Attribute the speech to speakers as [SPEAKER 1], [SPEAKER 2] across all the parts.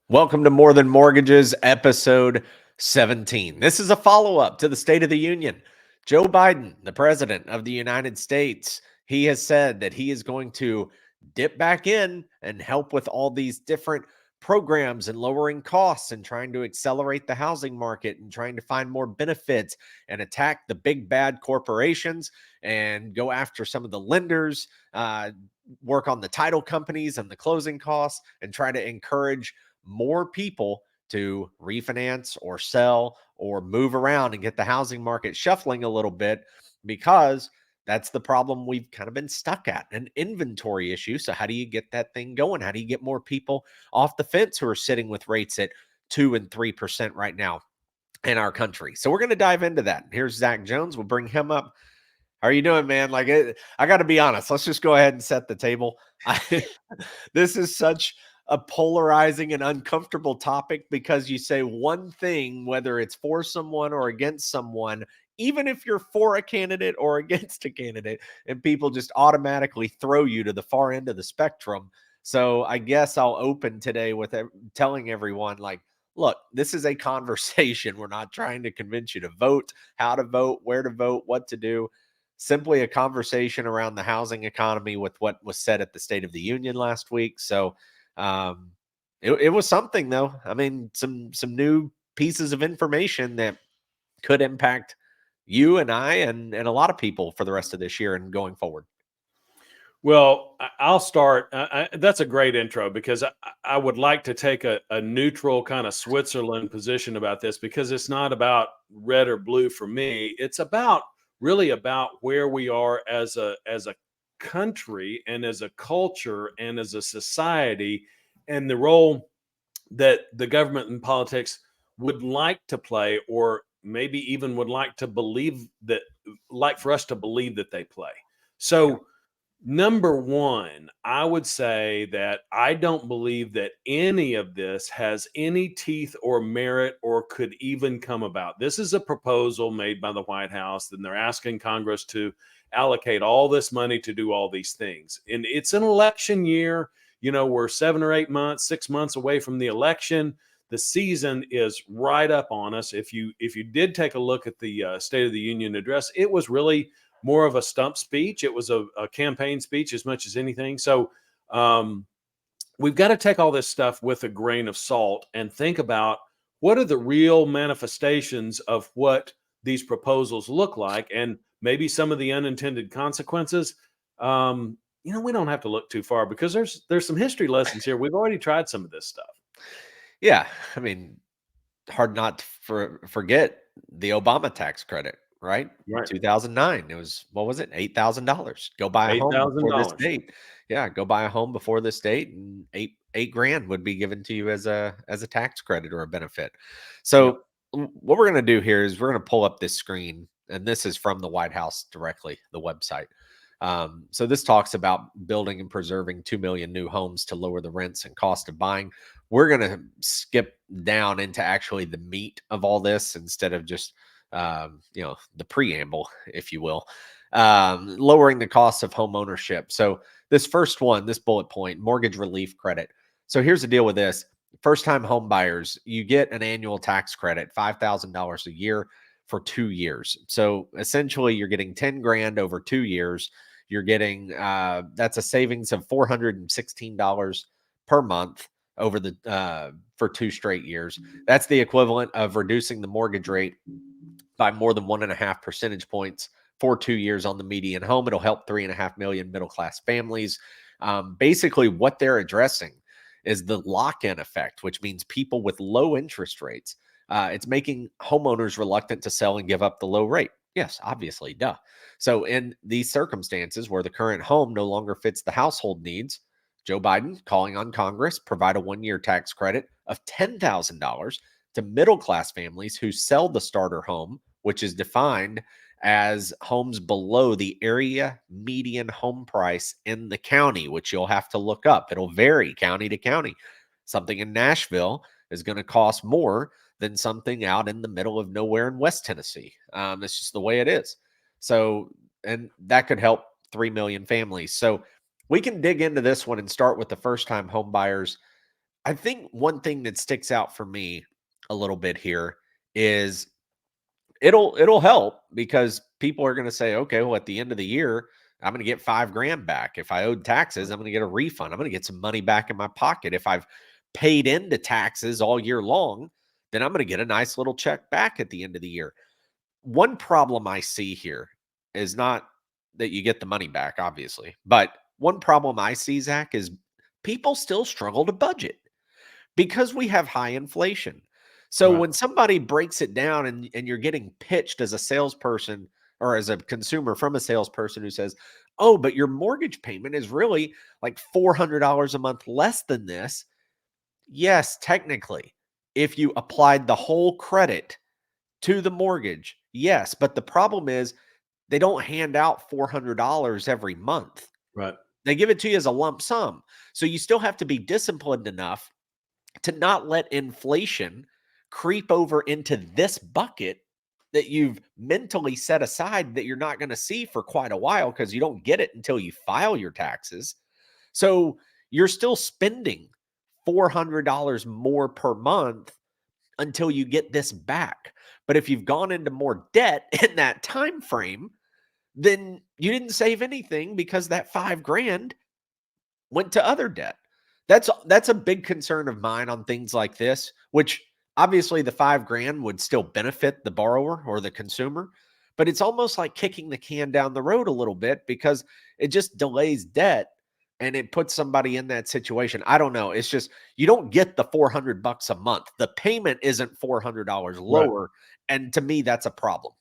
[SPEAKER 1] Welcome to More Than Mortgages, episode 17. This is a follow up to the State of the Union. Joe Biden, the President of the United States, he has said that he is going to dip back in and help with all these different programs and lowering costs and trying to accelerate the housing market and trying to find more benefits and attack the big bad corporations and go after some of the lenders, work on the title companies and the closing costs, and try to encourage more people to refinance or sell or move around and get the housing market shuffling a little bit, because that's the problem we've kind of been stuck at, an inventory issue. So how do you get that thing going? How do you get more people off the fence who are sitting with rates at 2 and 3% right now in our country? So we're going to dive into that. Here's Zach Jones. We'll bring him up. How are you doing, man? I got to be honest. Let's just go ahead and set the table. This is such a polarizing and uncomfortable topic because you say one thing, whether it's for someone or against someone, even if you're for a candidate or against a candidate, and people just automatically throw you to the far end of the spectrum. So I guess I'll open today with telling everyone, like, look, this is a conversation. We're not trying to convince you to vote, how to vote, where to vote, what to do. Simply a conversation around the housing economy with what was said at the State of the Union last week. So um, it was something, though. I mean, some new pieces of information that could impact you and I and a lot of people for the rest of this year and going forward.
[SPEAKER 2] Well, I'll start. That's a great intro because I would like to take a neutral kind of Switzerland position about this, because it's not about red or blue for me. It's about really about where we are as a country and as a culture and as a society, and the role that the government and politics would like to play, or maybe even would like to believe that, like for us to believe that they play.
[SPEAKER 1] Yeah.
[SPEAKER 2] So number one, I would say that I don't believe that any of this has any teeth or merit or could even come about. This is a proposal made by the White House, and they're asking Congress to allocate all this money to do all these things. And it's an election year. We're 7 or 8 months, 6 months away from the election. The season is right up on us. If you did take a look at the State of the Union address, it was really more of a stump speech. It was a campaign speech as much as anything. So we've got to take all this stuff with a grain of salt and think about what are the real manifestations of what these proposals look like, and maybe some of the unintended consequences. We don't have to look too far, because there's some history lessons here. We've already tried some of this stuff.
[SPEAKER 1] Yeah. I mean, hard not to forget the Obama tax credit, right?
[SPEAKER 2] Right.
[SPEAKER 1] 2009. It was, what was it? $8,000. Go buy a
[SPEAKER 2] Eight
[SPEAKER 1] home
[SPEAKER 2] thousand
[SPEAKER 1] before this
[SPEAKER 2] dollars.
[SPEAKER 1] date. Yeah, go buy a home before this date, and eight grand would be given to you as a tax credit or a benefit.
[SPEAKER 2] Yep.
[SPEAKER 1] So what we're going to do here is we're going to pull up this screen, and this is from the White House directly, the website. So this talks about building and preserving 2 million new homes to lower the rents and cost of buying. We're going to skip down into actually the meat of all this instead of just the preamble, if you will. Lowering the cost of home ownership. So this first one, this bullet point, mortgage relief credit. So here's the deal with this. First time home buyers, you get an annual tax credit, $5,000 a year for 2 years. So essentially you're getting 10 grand over 2 years. You're getting that's a savings of $416 per month over the for 2 straight years. That's the equivalent of reducing the mortgage rate by more than 1.5 percentage points for 2 years on the median home. It'll help 3.5 million middle class families. Basically, what they're addressing is the lock in effect, which means people with low interest rates. It's making homeowners reluctant to sell and give up the low rate. Yes, obviously, duh. So, in these circumstances where the current home no longer fits the household needs, Joe Biden calling on Congress provide a 1-year tax credit of $10,000 to middle class families who sell the starter home, which is defined as homes below the area median home price in the county, which you'll have to look up. It'll vary county to county. Something in Nashville is going to cost more than something out in the middle of nowhere in West Tennessee. It's just the way it is. So, and that could help 3 million families. So we can dig into this one and start with the first time home buyers. I think one thing that sticks out for me a little bit here is it'll help because people are going to say, okay, well, at the end of the year, I'm going to get 5 grand back. If I owed taxes, I'm going to get a refund. I'm going to get some money back in my pocket. If I've paid into taxes all year long, then I'm going to get a nice little check back at the end of the year. One problem I see here is not that you get the money back, obviously, but one problem I see, Zach, is people still struggle to budget because we have high inflation. So
[SPEAKER 2] Right.
[SPEAKER 1] when somebody breaks it down and you're getting pitched as a salesperson or as a consumer from a salesperson who says, "Oh, but your mortgage payment is really like $400 a month less than this." Yes, technically, if you applied the whole credit to the mortgage, yes, but the problem is they don't hand out $400 every month.
[SPEAKER 2] Right.
[SPEAKER 1] They give it to you as a lump sum. So you still have to be disciplined enough to not let inflation creep over into this bucket that you've mentally set aside that you're not going to see for quite a while because you don't get it until you file your taxes. So you're still spending $400 more per month until you get this back. But if you've gone into more debt in that time frame, then you didn't save anything because that 5 grand went to other debt. That's a big concern of mine on things like this, which obviously the 5 grand would still benefit the borrower or the consumer, but it's almost like kicking the can down the road a little bit because it just delays debt and it puts somebody in that situation. I don't know. It's just you don't get the $400 a month. The payment isn't $400
[SPEAKER 2] Right.
[SPEAKER 1] lower, and to me that's a problem.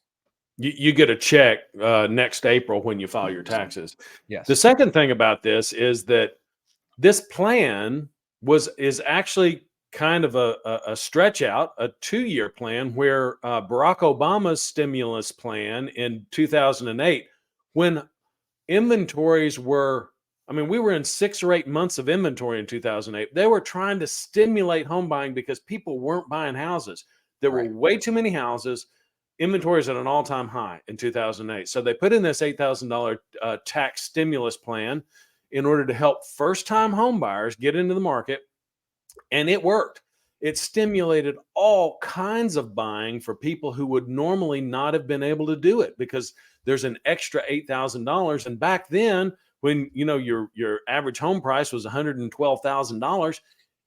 [SPEAKER 2] You get a check next April when you file your taxes. The
[SPEAKER 1] Yes.
[SPEAKER 2] second thing about this is that this plan is actually kind of a stretch out, a 2-year plan where Barack Obama's stimulus plan in 2008, when inventories were, I mean, we were in 6 or 8 months of inventory in 2008. They were trying to stimulate home buying because people weren't buying houses. There were
[SPEAKER 1] Right.
[SPEAKER 2] way too many houses. Inventory is at an all-time high in 2008. So they put in this $8,000 tax stimulus plan in order to help first-time home buyers get into the market, and it worked. It stimulated all kinds of buying for people who would normally not have been able to do it because there's an extra $8,000. And back then, when your average home price was $112,000,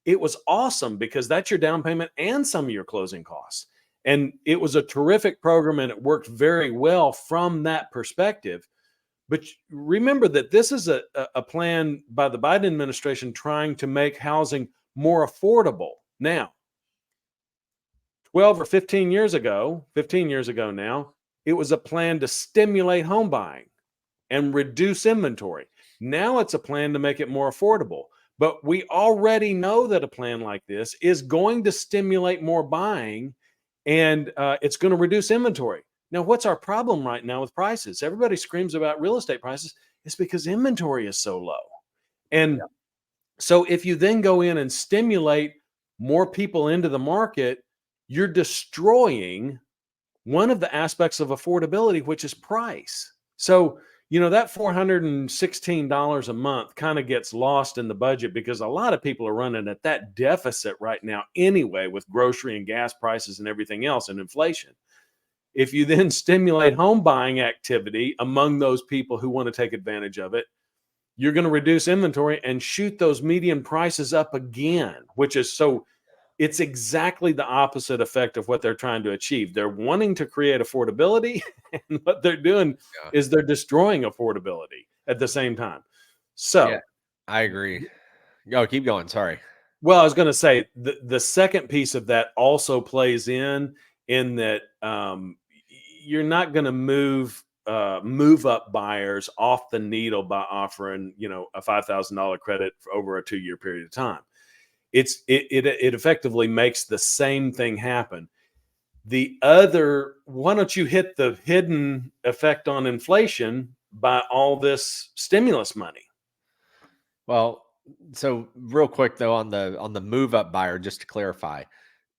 [SPEAKER 2] it was awesome because that's your down payment and some of your closing costs. And it was a terrific program and it worked very well from that perspective. But remember that this is a plan by the Biden administration trying to make housing more affordable. Now, 12 or 15 years ago now, it was a plan to stimulate home buying and reduce inventory. Now it's a plan to make it more affordable. But we already know that a plan like this is going to stimulate more buying and it's going to reduce inventory. Now, what's our problem right now with prices? Everybody screams about real estate prices. It's because inventory is so low. And so if you then go in and stimulate more people into the market, you're destroying one of the aspects of affordability, which is price. So, that $416 a month kind of gets lost in the budget because a lot of people are running at that deficit right now anyway, with grocery and gas prices and everything else and inflation. If you then stimulate home buying activity among those people who want to take advantage of it, you're going to reduce inventory and shoot those median prices up again, which is so it's exactly the opposite effect of what they're trying to achieve. They're wanting to create affordability, and what they're doing
[SPEAKER 1] Yeah.
[SPEAKER 2] is they're destroying affordability at the same time.
[SPEAKER 1] Yeah.
[SPEAKER 2] So,
[SPEAKER 1] I agree. Go, keep going. Sorry.
[SPEAKER 2] well, I was going to say the second piece of that also plays in that you're not going to move up buyers off the needle by offering a $5,000 credit for over a 2-year period of time. It effectively makes the same thing happen. Why don't you hit the hidden effect on inflation by all this stimulus money?
[SPEAKER 1] Well, so real quick though on the move up buyer, just to clarify,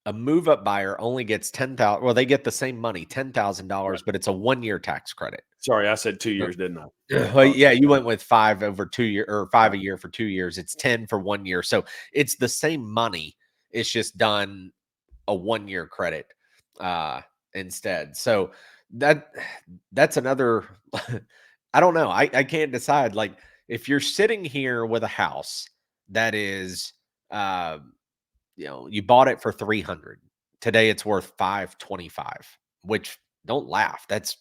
[SPEAKER 1] a move up buyer only gets 10,000. Well, they get the same money, $10,000,
[SPEAKER 2] Right.
[SPEAKER 1] but it's a 1-year tax credit.
[SPEAKER 2] Sorry, I said 2
[SPEAKER 1] So,
[SPEAKER 2] years, didn't I?
[SPEAKER 1] well, yeah,
[SPEAKER 2] Apologize.
[SPEAKER 1] you went with 5 over 2 year or 5
[SPEAKER 2] Right.
[SPEAKER 1] a year for 2 years. It's 10 for 1 year. So it's the same money. It's just done a 1-year credit uh instead. So that that's another I don't know. I can't decide. Like, if you're sitting here with a house that is uh you bought it for 300. Today it's worth 525, which, don't laugh, that's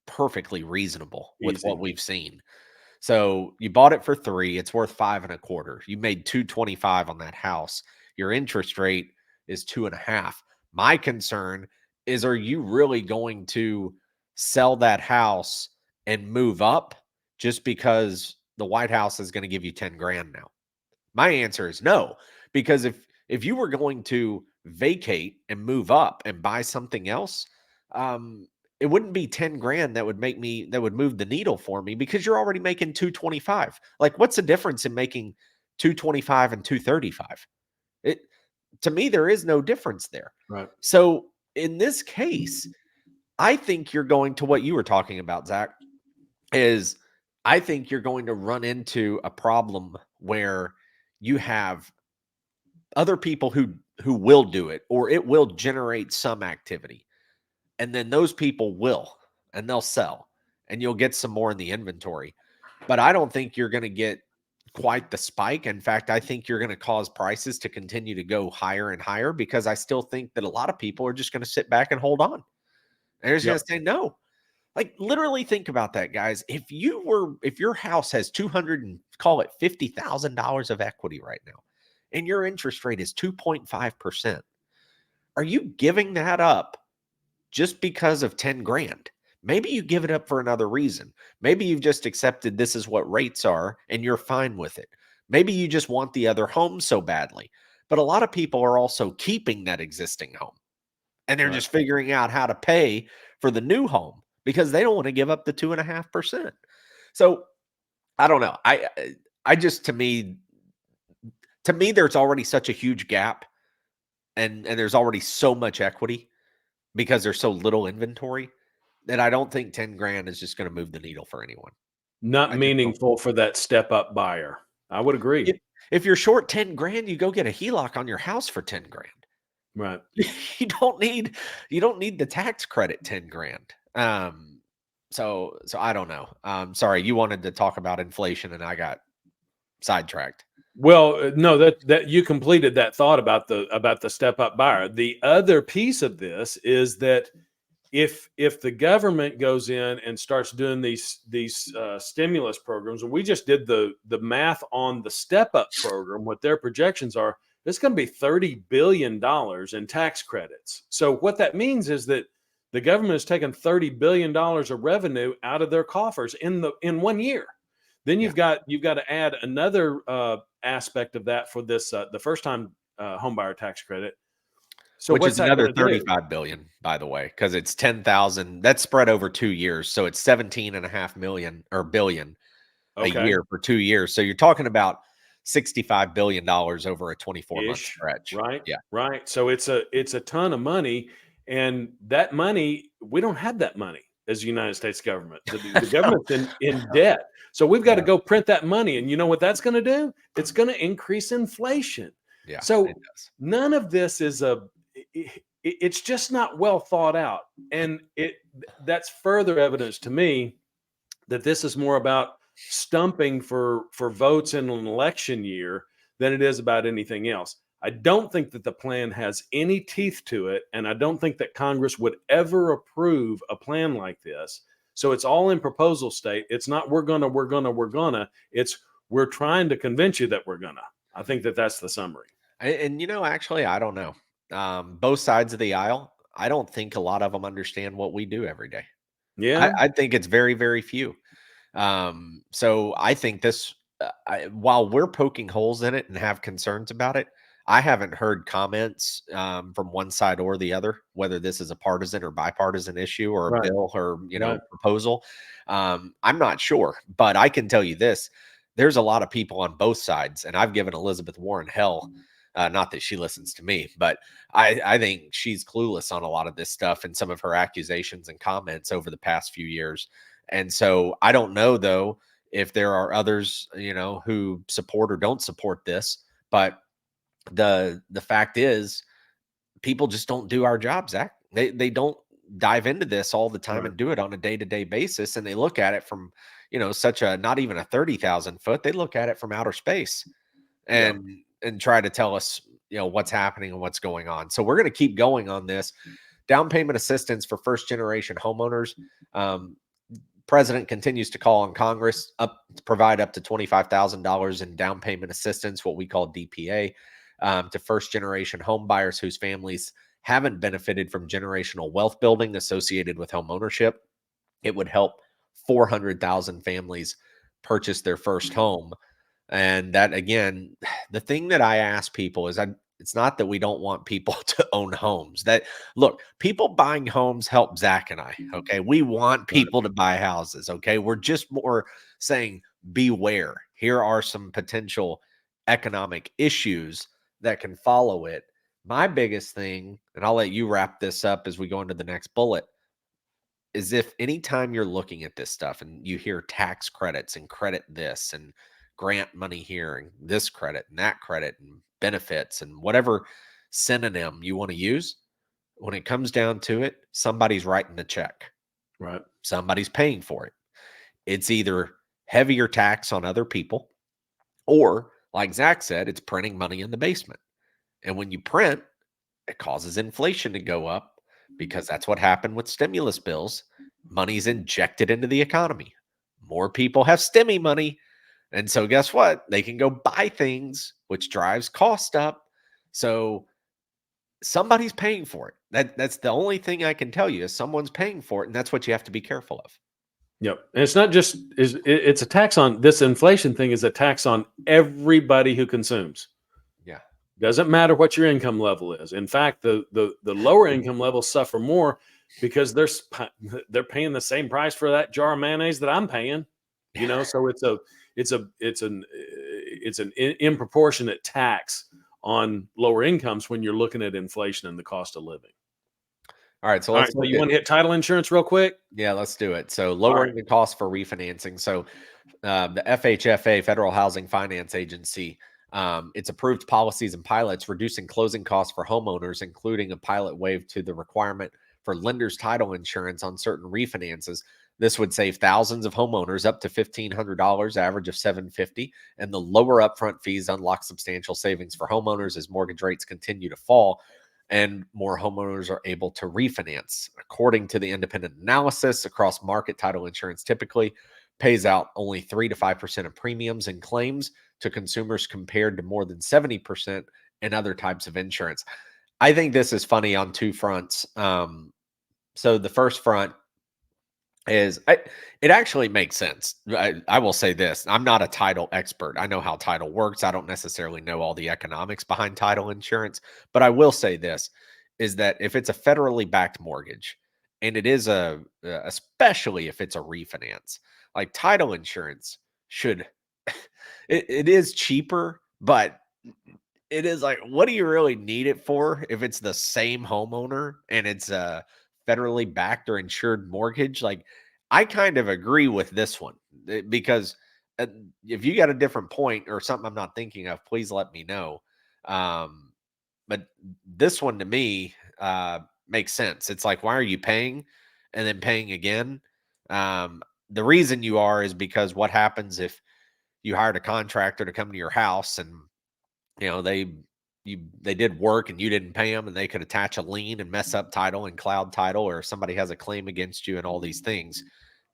[SPEAKER 1] perfectly reasonable with what
[SPEAKER 2] Easy.
[SPEAKER 1] we've seen. So you bought it for 3, it's worth 5 and a quarter. You made 225 on that house. Your interest rate is 2.5. My concern is, are you really going to sell that house and move up just because the White House is going to give you 10 grand now? My answer is no, because if you were going to vacate and move up and buy something else, it wouldn't be 10 grand that would move the needle for me, because you're already making 225. Like, what's the difference in making 225 and 235? It To me, there is no difference there.
[SPEAKER 2] Right.
[SPEAKER 1] So in this case, I think you're going to what you were talking about, Zach, is I think you're going to run into a problem where you have other people who will do it, or it will generate some activity, and then those people will, and they'll sell, and you'll get some more in the inventory. But I don't think you're going to get quite the spike. In fact, I think you're going to cause prices to continue to go higher and higher, because I still think that a lot of people are just going to sit back and hold on. They're just going
[SPEAKER 2] Yep.
[SPEAKER 1] to say no. Like, literally think about that, guys. If your house has 200 and call it $50,000 of equity right now, and your interest rate is 2.5%, are you giving that up just because of 10 grand? Maybe you give it up for another reason. Maybe you've just accepted this is what rates are and you're fine with it. Maybe you just want the other home so badly. But a lot of people are also keeping that existing home, and they're
[SPEAKER 2] Right.
[SPEAKER 1] just figuring out how to pay for the new home because they don't want to give up the 2.5%. So I don't know. I just, to me, there's already such a huge gap, and there's already so much equity because there's so little inventory, that I don't think 10 grand is just going to move the needle for anyone.
[SPEAKER 2] Not
[SPEAKER 1] I just don't.
[SPEAKER 2] meaningful for that step up buyer. I would agree.
[SPEAKER 1] If, if you're short 10 grand, you go get a HELOC on your house for 10 grand.
[SPEAKER 2] Right.
[SPEAKER 1] You don't need the tax credit 10 grand. So I don't know. Sorry, you wanted to talk about inflation and I got sidetracked.
[SPEAKER 2] Well, no, that you completed that thought about the step up buyer. The other piece of this is that if the government goes in and starts doing these stimulus programs, and we just did the math on the step up program, what their projections are, it's going to be $30 billion in tax credits. So what that means is that the government has taken $30 billion of revenue out of their coffers in 1 year. Then
[SPEAKER 1] Yeah.
[SPEAKER 2] you've got to add another aspect of that for this the first time home buyer tax credit. So
[SPEAKER 1] Which
[SPEAKER 2] what's
[SPEAKER 1] is
[SPEAKER 2] that
[SPEAKER 1] another
[SPEAKER 2] going to do?
[SPEAKER 1] 35 billion, by the way, because it's 10,000. That's spread over 2 years. So it's 17.5 million or billion a
[SPEAKER 2] Okay.
[SPEAKER 1] year for 2 years. So you're talking about $65 billion over a 24-month
[SPEAKER 2] Ish,
[SPEAKER 1] stretch.
[SPEAKER 2] right?
[SPEAKER 1] Yeah.
[SPEAKER 2] Right. So it's a ton of money, and that money, we don't have that money as the United States government. The government's in debt. So we've got to
[SPEAKER 1] Yeah.
[SPEAKER 2] go print that money. And you know what that's going to do? It's going to increase inflation.
[SPEAKER 1] Yeah, it
[SPEAKER 2] So
[SPEAKER 1] does.
[SPEAKER 2] none of this is it's just not well thought out. And that's further evidence to me that this is more about stumping for votes in an election year than it is about anything else. I don't think that the plan has any teeth to it, and I don't think that Congress would ever approve a plan like this. So it's all in proposal state. It's not we're gonna. It's we're trying to convince you that we're gonna. I think that that's the summary.
[SPEAKER 1] And actually, I don't know. Both sides of the aisle, I don't think a lot of them understand what we do every day.
[SPEAKER 2] Yeah,
[SPEAKER 1] I think it's very, very few. So I think this, while we're poking holes in it and have concerns about it, I haven't heard comments from one side or the other, whether this is a partisan or bipartisan issue or a
[SPEAKER 2] right,
[SPEAKER 1] bill or
[SPEAKER 2] right.
[SPEAKER 1] proposal. I'm not sure, but I can tell you this: there's a lot of people on both sides, and I've given Elizabeth Warren hell Not that she listens to me, but I think she's clueless on a lot of this stuff and some of her accusations and comments over the past few years. And so I don't know though if there are others, who support or don't support this, but the fact is people just don't do our job, Zach. They don't dive into this all the time
[SPEAKER 2] Right.
[SPEAKER 1] and do it on a day-to-day basis. And they look at it from, such a not even a 30,000 foot, they look at it from outer space
[SPEAKER 2] Yeah.
[SPEAKER 1] and try to tell us, what's happening and what's going on. So we're going to keep going on this. Down payment assistance for first generation homeowners. President continues to call on Congress to provide up to $25,000 in down payment assistance, what we call DPA, to first generation home buyers whose families haven't benefited from generational wealth building associated with home ownership. It would help 400,000 families purchase their first home. And that, again, the thing that I ask people is, it's not that we don't want people to own homes. That, look, people buying homes help Zach and I. Okay, we want
[SPEAKER 2] Right.
[SPEAKER 1] people to buy houses. Okay, we're just more saying, beware. Here are some potential economic issues that can follow it. My biggest thing, and I'll let you wrap this up as we go into the next bullet, is if anytime you're looking at this stuff and you hear tax credits and credit this and grant money here and this credit and that credit and benefits and whatever synonym you want to use, when it comes down to it, somebody's writing the check.
[SPEAKER 2] Right.
[SPEAKER 1] Somebody's paying for it. It's either heavier tax on other people, or like Zach said, it's printing money in the basement. And when you print, it causes inflation to go up because that's what happened with stimulus bills. Money's injected into the economy. More people have stimmy money. And so guess what? They can go buy things, which drives cost up. So somebody's paying for it. That's the only thing I can tell you is someone's paying for it. And that's what you have to be careful of.
[SPEAKER 2] Yep. And it's not just it's a tax on this inflation thing is a tax on everybody who consumes.
[SPEAKER 1] Yeah.
[SPEAKER 2] Doesn't matter what your income level is. In fact, the lower income levels suffer more because they're paying the same price for that jar of mayonnaise that I'm paying. So it's an in proportionate tax on lower incomes when you're looking at inflation and the cost of living.
[SPEAKER 1] All right. So
[SPEAKER 2] All right,
[SPEAKER 1] let's
[SPEAKER 2] so
[SPEAKER 1] look
[SPEAKER 2] you
[SPEAKER 1] at,
[SPEAKER 2] want to hit title insurance real quick?
[SPEAKER 1] yeah, let's do it. So
[SPEAKER 2] All right.
[SPEAKER 1] lowering the cost for refinancing. So the FHFA, Federal Housing Finance Agency, it's approved policies and pilots reducing closing costs for homeowners, including a pilot waive to the requirement for lenders' title insurance on certain refinances. This would save thousands of homeowners up to $1,500, average of $750, and the lower upfront fees unlock substantial savings for homeowners as mortgage rates continue to fall and more homeowners are able to refinance. According to the independent analysis, across market, title insurance typically pays out only 3 to 5% of premiums and claims to consumers compared to more than 70% in other types of insurance. I think this is funny on two fronts. So the first front is it actually makes sense. I will say this. I'm not a title expert. I know how title works. I don't necessarily know all the economics behind title insurance, but I will say this is that if it's a federally backed mortgage and it is especially if it's a refinance, like title insurance should it is cheaper, but it is like, what do you really need it for if it's the same homeowner and it's a federally backed or insured mortgage? Like, I kind of agree with this one because uh, if you got a different point or something I'm not thinking of, please let me know. Um, but this one to me makes sense. It's like, why are you paying and then paying again? The reason you are is because what happens if you hired a contractor to come to your house and they did work and you didn't pay them and they could attach a lien and mess up title and cloud title, or somebody has a claim against you and all these things.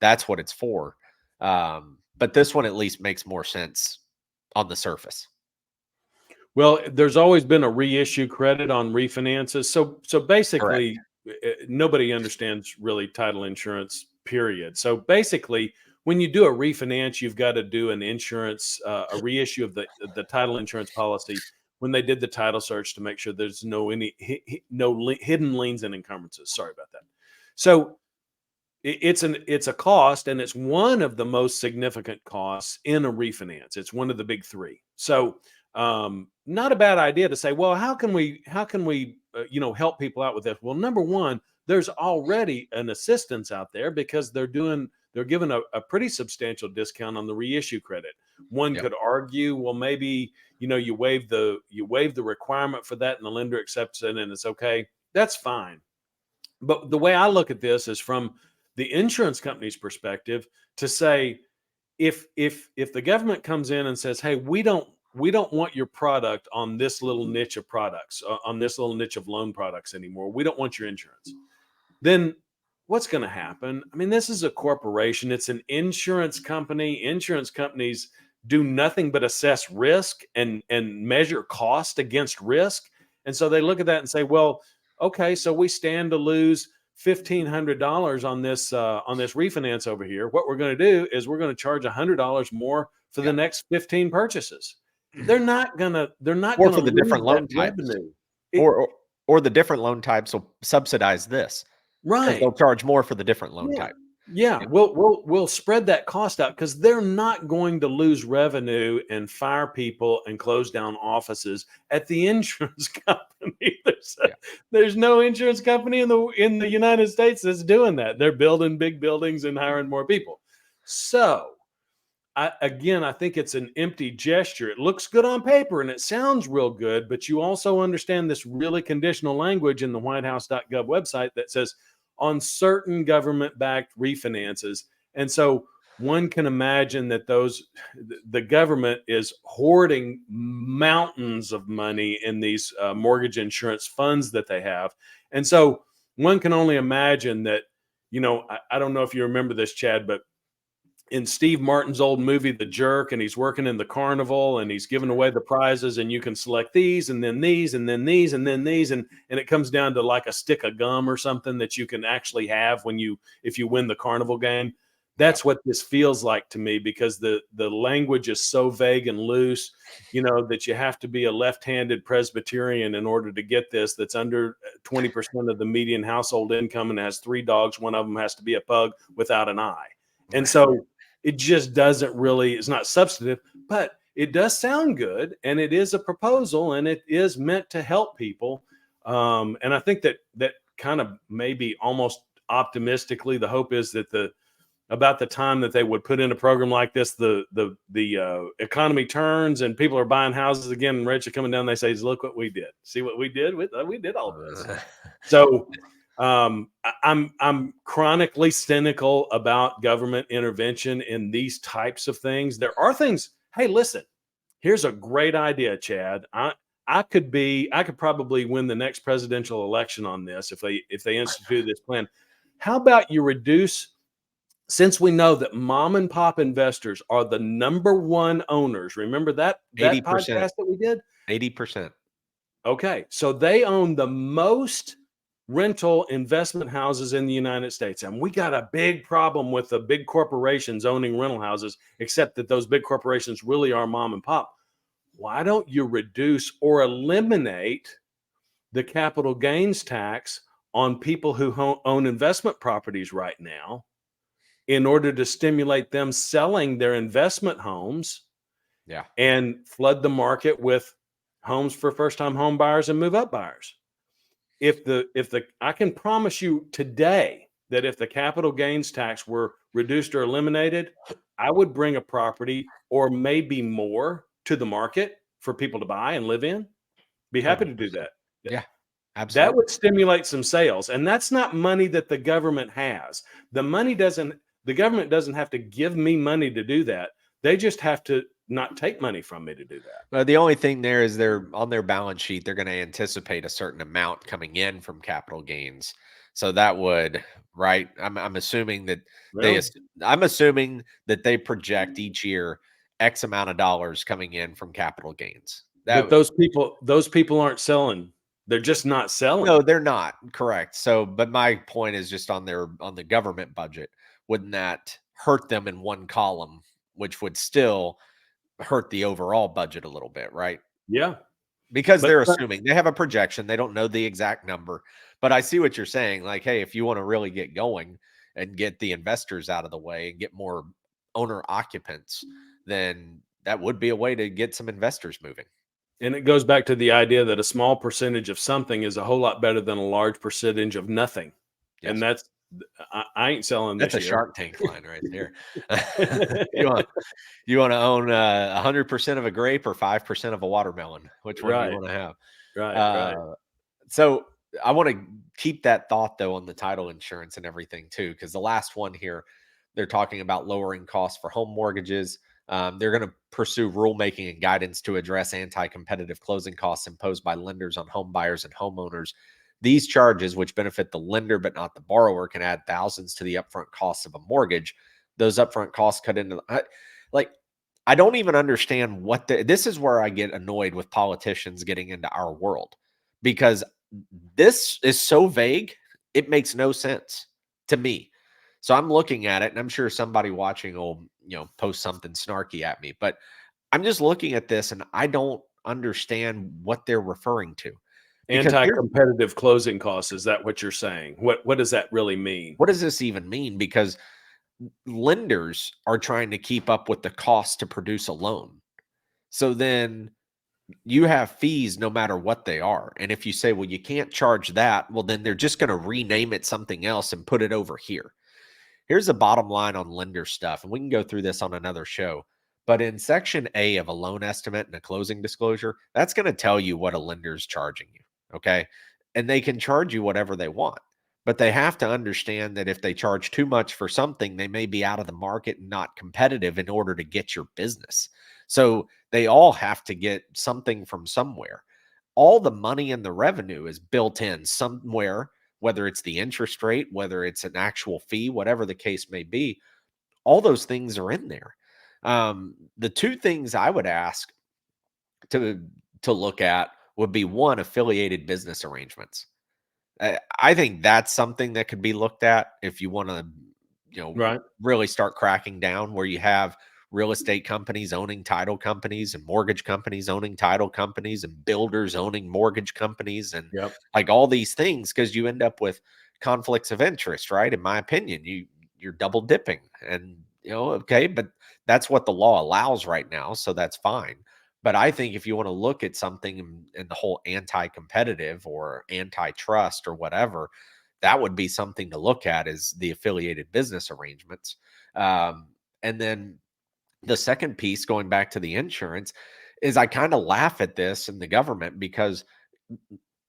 [SPEAKER 1] That's what it's for. But this one at least makes more sense on the surface.
[SPEAKER 2] Well, there's always been a reissue credit on refinances. So
[SPEAKER 1] Correct.
[SPEAKER 2] basically, nobody understands really title insurance, period. So basically, when you do a refinance, you've got to do an insurance, a reissue of the title insurance policy when they did the title search to make sure there's no hidden liens and encumbrances. Sorry about that. So it's a cost, and it's one of the most significant costs in a refinance. It's one of the big three. So not a bad idea to say, well, how can we help people out with this? Well, number one, there's already an assistance out there because they're giving a pretty substantial discount on the reissue credit. One
[SPEAKER 1] Yep.
[SPEAKER 2] could argue, well, maybe you waive the requirement for that and the lender accepts it and it's okay. That's fine. But the way I look at this is from the insurance company's perspective to say, if the government comes in and says, hey, we don't want your product on this little niche of products, on this little niche of loan products anymore. We don't want your insurance. Then what's going to happen? I mean, this is a corporation. It's an insurance company. Insurance companies do nothing but assess risk and measure cost against risk. And so they look at that and say, well, okay, so we stand to lose $1,500 on this refinance over here. What we're going to do is we're going to charge $100 more for the next 15 purchases. They're not gonna
[SPEAKER 1] Or for the
[SPEAKER 2] lose
[SPEAKER 1] different
[SPEAKER 2] that
[SPEAKER 1] loan types,
[SPEAKER 2] revenue.
[SPEAKER 1] or the different loan types will subsidize this because
[SPEAKER 2] Right.
[SPEAKER 1] they'll charge more for the different loan
[SPEAKER 2] Yeah.
[SPEAKER 1] type.
[SPEAKER 2] Yeah.
[SPEAKER 1] Yep.
[SPEAKER 2] We'll spread that cost out because they're not going to lose revenue and fire people and close down offices at the insurance company.
[SPEAKER 1] Yeah.
[SPEAKER 2] There's no insurance company in the United States that's doing that. They're building big buildings and hiring more people. So I think it's an empty gesture. It looks good on paper and it sounds real good, but you also understand this really conditional language in the whitehouse.gov website that says on certain government-backed refinances. And so one can imagine that the government is hoarding mountains of money in these mortgage insurance funds that they have. And so one can only imagine that, I don't know if you remember this, Chad, but in Steve Martin's old movie, The Jerk, and he's working in the carnival and he's giving away the prizes, and you can select these and then these and then these and then these, and it comes down to like a stick of gum or something that you can actually have if you win the carnival game. That's what this feels like to me, because the language is so vague and loose, that you have to be a left-handed Presbyterian in order to get this, that's under 20% of the median household income and has 3 dogs. One of them has to be a pug without an eye. And so it just doesn't really, it's not substantive, but it does sound good. And it is a proposal and it is meant to help people. And I think that kind of maybe almost optimistically, the hope is that about the time that they would put in a program like this, the economy turns and people are buying houses again and rates are coming down. They say, look what we did. See what we did? We did all this. So I'm chronically cynical about government intervention in these types of things. There are things. Hey, listen, here's a great idea, Chad. I could probably win the next presidential election on this if they institute this plan. How about you reduce, since we know that mom and pop investors are the number one owners. Remember that
[SPEAKER 1] 80%.
[SPEAKER 2] podcast that we did?
[SPEAKER 1] 80%.
[SPEAKER 2] Okay, so they own the most rental investment houses in the United States. And we got a big problem with the big corporations owning rental houses, except that those big corporations really are mom and pop. Why don't you reduce or eliminate the capital gains tax on people who own investment properties right now, in order to stimulate them selling their investment homes and flood the market with homes for first-time home buyers and move-up buyers? I can promise you today that if the capital gains tax were reduced or eliminated, I would bring a property or maybe more to the market for people to buy and live in. Be happy to do that.
[SPEAKER 1] Yeah, absolutely.
[SPEAKER 2] That would stimulate some sales. And that's not money that the government has. The government doesn't have to give me money to do that. They just have to not take money from me to do that.
[SPEAKER 1] Well, the only thing there is they're on their balance sheet, they're going to anticipate a certain amount coming in from capital gains. So that would, right? I'm assuming that I'm assuming that they project each year X amount of dollars coming in from capital gains.
[SPEAKER 2] But those people aren't selling. They're just not selling.
[SPEAKER 1] No, they're not. Correct. So, but my point is just on the government budget, wouldn't that hurt them in one column, which would still hurt the overall budget a little bit, right?
[SPEAKER 2] Yeah.
[SPEAKER 1] Because they're assuming, they have a projection. They don't know the exact number, but I see what you're saying. Like, hey, if you want to really get going and get the investors out of the way and get more owner occupants, then that would be a way to get some investors moving.
[SPEAKER 2] And it goes back to the idea that a small percentage of something is a whole lot better than a large percentage of nothing. And
[SPEAKER 1] Yes.
[SPEAKER 2] I ain't selling
[SPEAKER 1] That's
[SPEAKER 2] this
[SPEAKER 1] a
[SPEAKER 2] year.
[SPEAKER 1] Shark Tank line right there. You want you wanna own, 100% of a grape or 5% of a watermelon? Which one do you
[SPEAKER 2] Right,
[SPEAKER 1] wanna have?
[SPEAKER 2] right.
[SPEAKER 1] So I want to keep that thought though on the title insurance and everything too, because the last one here, they're talking about lowering costs for home mortgages. They're going to pursue rulemaking and guidance to address anti-competitive closing costs imposed by lenders on home buyers and homeowners. These charges, which benefit the lender but not the borrower, can add thousands to the upfront costs of a mortgage. Those upfront costs cut into like I don't even understand this is where I get annoyed with politicians getting into our world because this is so vague, it makes no sense to me. So I'm looking at it and I'm sure somebody watching will, post something snarky at me, but I'm just looking at this and I don't understand what they're referring to because
[SPEAKER 2] Anti-competitive closing costs, is that what you're saying? What does that really mean?
[SPEAKER 1] what does this even mean? Because lenders are trying to keep up with the cost to produce a loan. So then you have fees no matter what they are. And if you say, well, you can't charge that, well, then they're just going to rename it something else and put it over here. Here's the bottom line on lender stuff, and we can go through this on another show. But in section A of a loan estimate and a closing disclosure, that's going to tell you what a lender's charging you. Okay. And they can charge you whatever they want, but they have to understand that if they charge too much for something, they may be out of the market and not competitive in order to get your business. So they all have to get something from somewhere. All the money and the revenue is built in somewhere, whether it's the interest rate, whether it's an actual fee, whatever the case may be, all those things are in there. The two things I would ask to look at would be one, affiliated business arrangements. I think that's something that could be looked at if you want to,
[SPEAKER 2] Right.
[SPEAKER 1] really start cracking down where you have real estate companies owning title companies and mortgage companies owning title companies and builders owning mortgage companies and
[SPEAKER 2] Yep.
[SPEAKER 1] like all these things because you end up with conflicts of interest, right? In my opinion, you're double dipping and okay, but that's what the law allows right now, so that's fine. But I think if you want to look at something in the whole anti-competitive or antitrust or whatever, that would be something to look at is the affiliated business arrangements. Um, and then the second piece, going back to the insurance, is I kind of laugh at this in the government because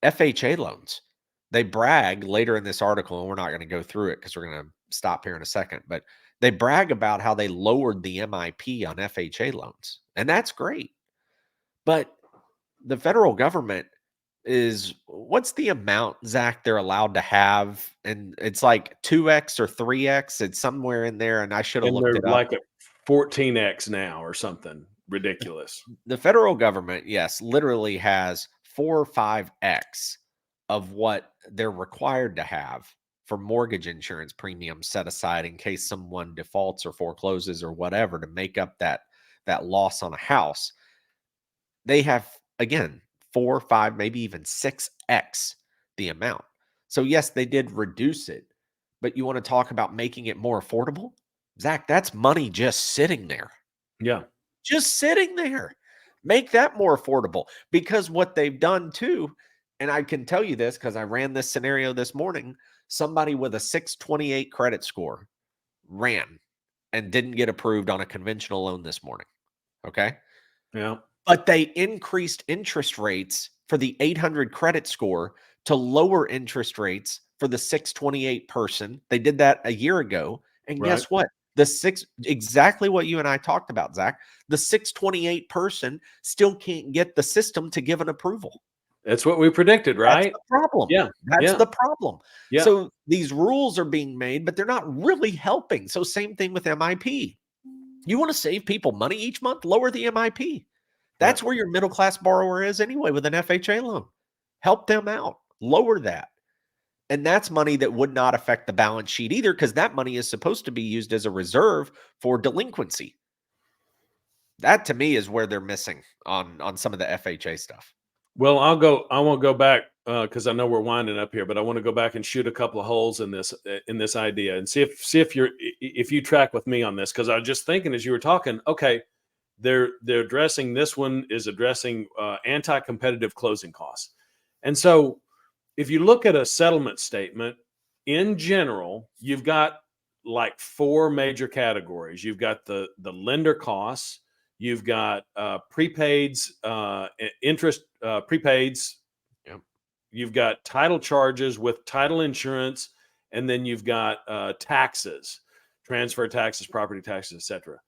[SPEAKER 1] FHA loans, they brag later in this article, and we're not going to go through it because we're going to stop here in a second, but they brag about how they lowered the MIP on FHA loans. And that's great. But the federal government is what's the amount, Zach, they're allowed to have? And it's like 2x or 3x. It's somewhere in there. And I should have
[SPEAKER 2] And
[SPEAKER 1] looked
[SPEAKER 2] they're
[SPEAKER 1] it up.
[SPEAKER 2] like at 14x now or something ridiculous.
[SPEAKER 1] The federal government, yes, literally has 4 or 5x of what they're required to have for mortgage insurance premiums set aside in case someone defaults or forecloses or whatever to make up that loss on a house. They have, again, 4, 5, maybe even 6x the amount. So yes, they did reduce it, but you want to talk about making it more affordable? Zach, that's money just sitting there.
[SPEAKER 2] Yeah.
[SPEAKER 1] Just sitting there. Make that more affordable because what they've done too, and I can tell you this because I ran this scenario this morning, somebody with a 628 credit score ran and didn't get approved on a conventional loan this morning. Okay.
[SPEAKER 2] Yeah.
[SPEAKER 1] But they increased interest rates for the 800 credit score to lower interest rates for the 628 person. They did that a year ago. And
[SPEAKER 2] Right.
[SPEAKER 1] guess what? Exactly what you and I talked about, Zach. The 628 person still can't get the system to give an approval.
[SPEAKER 2] That's what we predicted,
[SPEAKER 1] That's
[SPEAKER 2] right?
[SPEAKER 1] the problem.
[SPEAKER 2] Yeah.
[SPEAKER 1] That's
[SPEAKER 2] Yeah.
[SPEAKER 1] the problem.
[SPEAKER 2] Yeah.
[SPEAKER 1] So these rules are being made, but they're not really helping. So same thing with MIP. You want to save people money each month? Lower the MIP.
[SPEAKER 2] Yeah.
[SPEAKER 1] That's where your middle class borrower is anyway with an FHA loan. Help them out. Lower that. And that's money that would not affect the balance sheet either because that money is supposed to be used as a reserve for delinquency. That to me is where they're missing on some of the FHA stuff.
[SPEAKER 2] Well, I won't go back because I know we're winding up here, but I want to go back and shoot a couple of holes in this idea and see if you track with me on this. Because I was just thinking as you were talking, okay, they're addressing, this one is addressing anti-competitive closing costs. And so if you look at a settlement statement, in general, you've got like 4 major categories. You've got the lender costs, you've got prepaids, interest prepaids,
[SPEAKER 1] Yep.
[SPEAKER 2] you've got title charges with title insurance, and then you've got taxes, transfer taxes, property taxes, etc.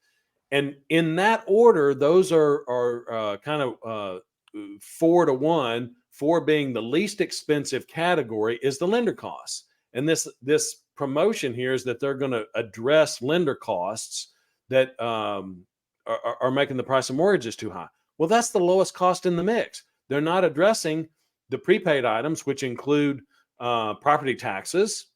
[SPEAKER 2] And in that order, those are kind of 4 to 1. 4 being the least expensive category is the lender costs. And this promotion here is that they're going to address lender costs that are making the price of mortgages too high. Well, that's the lowest cost in the mix. They're not addressing the prepaid items, which include property taxes.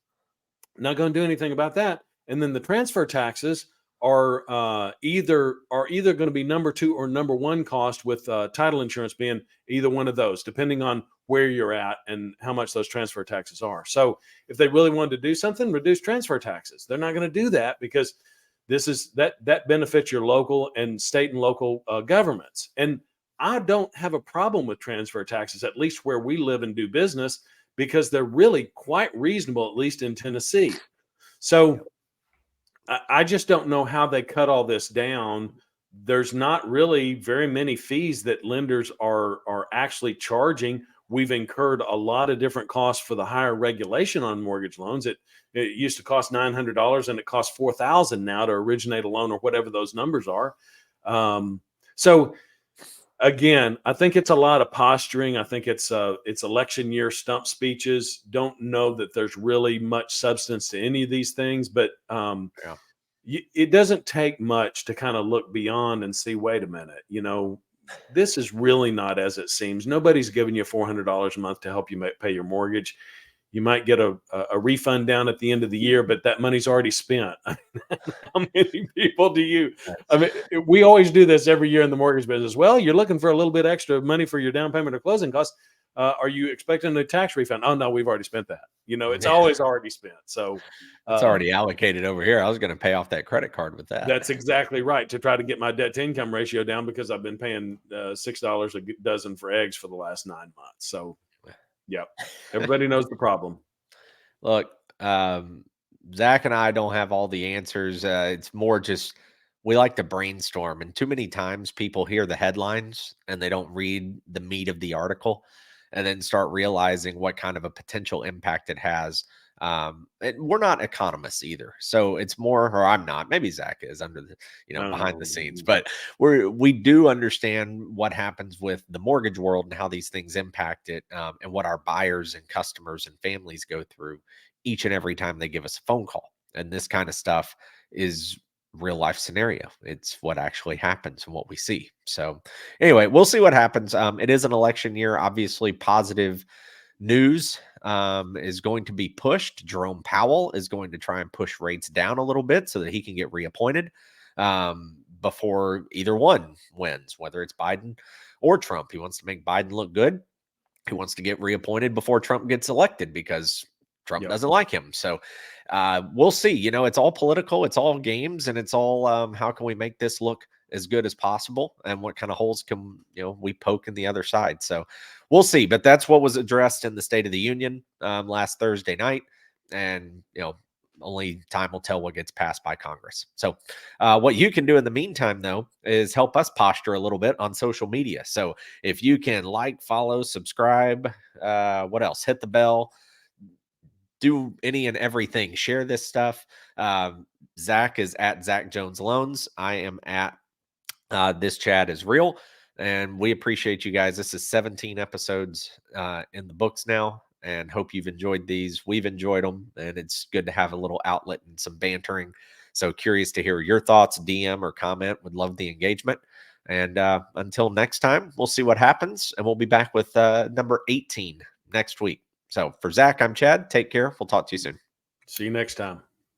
[SPEAKER 2] Not going to do anything about that. And then the transfer taxes are either going to be number 2 or number 1 cost, with title insurance being either one of those, depending on where you're at and how much those transfer taxes are. So if they really wanted to do something, reduce transfer taxes. They're not going to do that because that benefits your local and state and local governments. And I don't have a problem with transfer taxes, at least where we live and do business, because they're really quite reasonable, at least in Tennessee. So I just don't know how they cut all this down. There's not really very many fees that lenders are actually charging. We've incurred a lot of different costs for the higher regulation on mortgage loans. It used to cost $900 and it costs $4,000 now to originate a loan, or whatever those numbers are. So again, I think it's a lot of posturing. I think it's election year stump speeches. Don't know that there's really much substance to any of these things, but it doesn't take much to kind of look beyond and see, wait a minute, this is really not as it seems. Nobody's giving you $400 a month to help you pay your mortgage. You might get a refund down at the end of the year, but that money's already spent. How many people do you? I mean, we always do this every year in the mortgage business. Well, you're looking for a little bit extra money for your down payment or closing costs. Are you expecting a tax refund? Oh no, we've already spent that. It's always already spent. So
[SPEAKER 1] it's already allocated over here. I was going to pay off that credit card with that.
[SPEAKER 2] That's exactly right, to try to get my debt to income ratio down, because I've been paying $6 a dozen for eggs for the last 9 months. So, yep, everybody knows the problem.
[SPEAKER 1] Look, Zach and I don't have all the answers. It's more just we like to brainstorm, and too many times people hear the headlines and they don't read the meat of the article, and then start realizing what kind of a potential impact it has. And we're not economists either, so it's more, or I'm not. Maybe Zach is under the, behind the scenes, but we do understand what happens with the mortgage world and how these things impact it, and what our buyers and customers and families go through each and every time they give us a phone call. And this kind of stuff is real life scenario. It's what actually happens and what we see. So anyway, we'll see what happens. It is an election year. Obviously, positive news is going to be pushed. Jerome Powell is going to try and push rates down a little bit so that he can get reappointed before either one wins, whether it's Biden or Trump. He wants to make Biden look good. He wants to get reappointed before Trump gets elected because Trump doesn't like him. So we'll see. It's all political. It's all games. And it's all how can we make this look as good as possible, and what kind of holes can we poke in the other side. So we'll see. But that's what was addressed in the State of the Union last Thursday night. And only time will tell what gets passed by Congress. So what you can do in the meantime, though, is help us posture a little bit on social media. So if you can like, follow, subscribe, what else? Hit the bell. Do any and everything. Share this stuff. Zach is at Zach Jones Loans. I am at This Chat is Real. And we appreciate you guys. This is 17 episodes in the books now, and hope you've enjoyed these. We've enjoyed them, and it's good to have a little outlet and some bantering. So curious to hear your thoughts, DM or comment. Would love the engagement. And until next time, we'll see what happens, and we'll be back with number 18 next week. So for Zach, I'm Chad. Take care. We'll talk to you soon.
[SPEAKER 2] See you next time.